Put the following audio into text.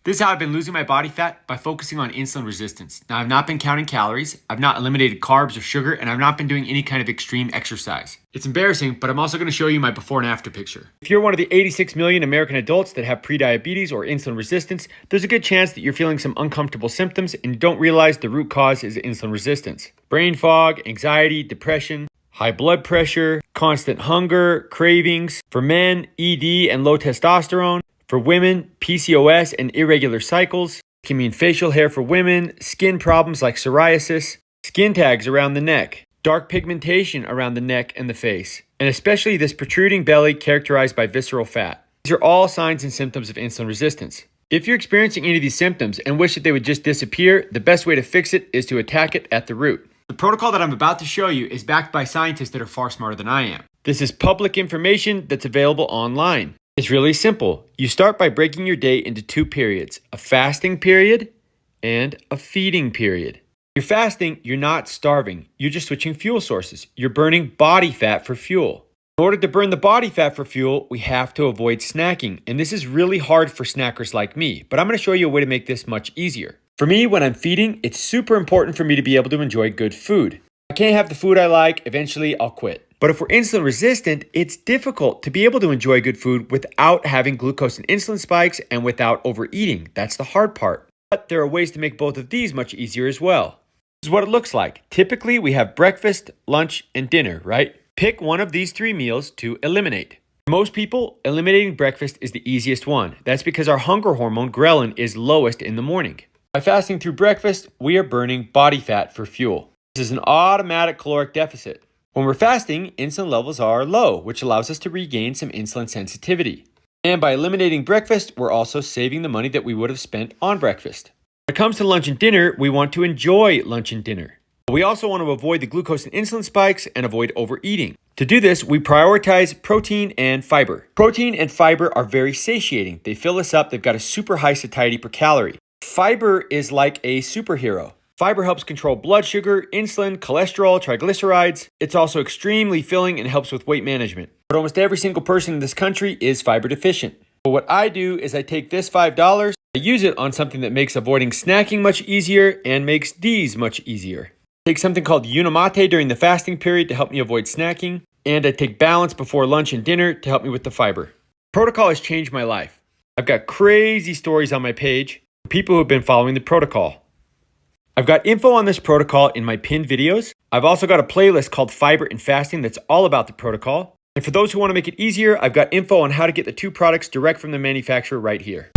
This is how I've been losing my body fat by focusing on insulin resistance. Now, I've not been counting calories, I've not eliminated carbs or sugar, and I've not been doing any kind of extreme exercise. It's embarrassing, but I'm also going to show you my before and after picture. If you're one of the 86 million American adults that have prediabetes or insulin resistance, there's a good chance that you're feeling some uncomfortable symptoms and you don't realize the root cause is insulin resistance. Brain fog, anxiety, depression, high blood pressure, constant hunger, cravings. For men, ED and low testosterone. For women, PCOS and irregular cycles. It can mean facial hair for women, skin problems like psoriasis, skin tags around the neck, dark pigmentation around the neck and the face, and especially this protruding belly characterized by visceral fat. These are all signs and symptoms of insulin resistance. If you're experiencing any of these symptoms and wish that they would just disappear, the best way to fix it is to attack it at the root. The protocol that I'm about to show you is backed by scientists that are far smarter than I am. This is public information that's available online. It's really simple. You start by breaking your day into two periods, a fasting period and a feeding period. You're fasting, you're not starving. You're just switching fuel sources. You're burning body fat for fuel. In order to burn the body fat for fuel, we have to avoid snacking. And this is really hard for snackers like me, but I'm going to show you a way to make this much easier. For me, when I'm feeding, it's super important for me to be able to enjoy good food. If I can't have the food I like, eventually I'll quit. But if we're insulin resistant, it's difficult to be able to enjoy good food without having glucose and insulin spikes and without overeating. That's the hard part. But there are ways to make both of these much easier as well. This is what it looks like. Typically, we have breakfast, lunch, and dinner, right? Pick one of these three meals to eliminate. For most people, eliminating breakfast is the easiest one. That's because our hunger hormone, ghrelin, is lowest in the morning. By fasting through breakfast, we are burning body fat for fuel. This is an automatic caloric deficit. When we're fasting, insulin levels are low, which allows us to regain some insulin sensitivity. And by eliminating breakfast, we're also saving the money that we would have spent on breakfast. When it comes to lunch and dinner, we want to enjoy lunch and dinner. We also want to avoid the glucose and insulin spikes and avoid overeating. To do this, we prioritize protein and fiber. Protein and fiber are very satiating. They fill us up. They've got a super high satiety per calorie. Fiber is like a superhero. Fiber helps control blood sugar, insulin, cholesterol, triglycerides. It's also extremely filling and helps with weight management. But almost every single person in this country is fiber deficient. But what I do is I take this $5, I use it on something that makes avoiding snacking much easier and makes these much easier. I take something called Unimate during the fasting period to help me avoid snacking, and I take Balance before lunch and dinner to help me with the fiber. The protocol has changed my life. I've got crazy stories on my page for people who have been following the protocol. I've got info on this protocol in my pinned videos. I've also got a playlist called Fiber and Fasting that's all about the protocol. And for those who want to make it easier, I've got info on how to get the two products direct from the manufacturer right here.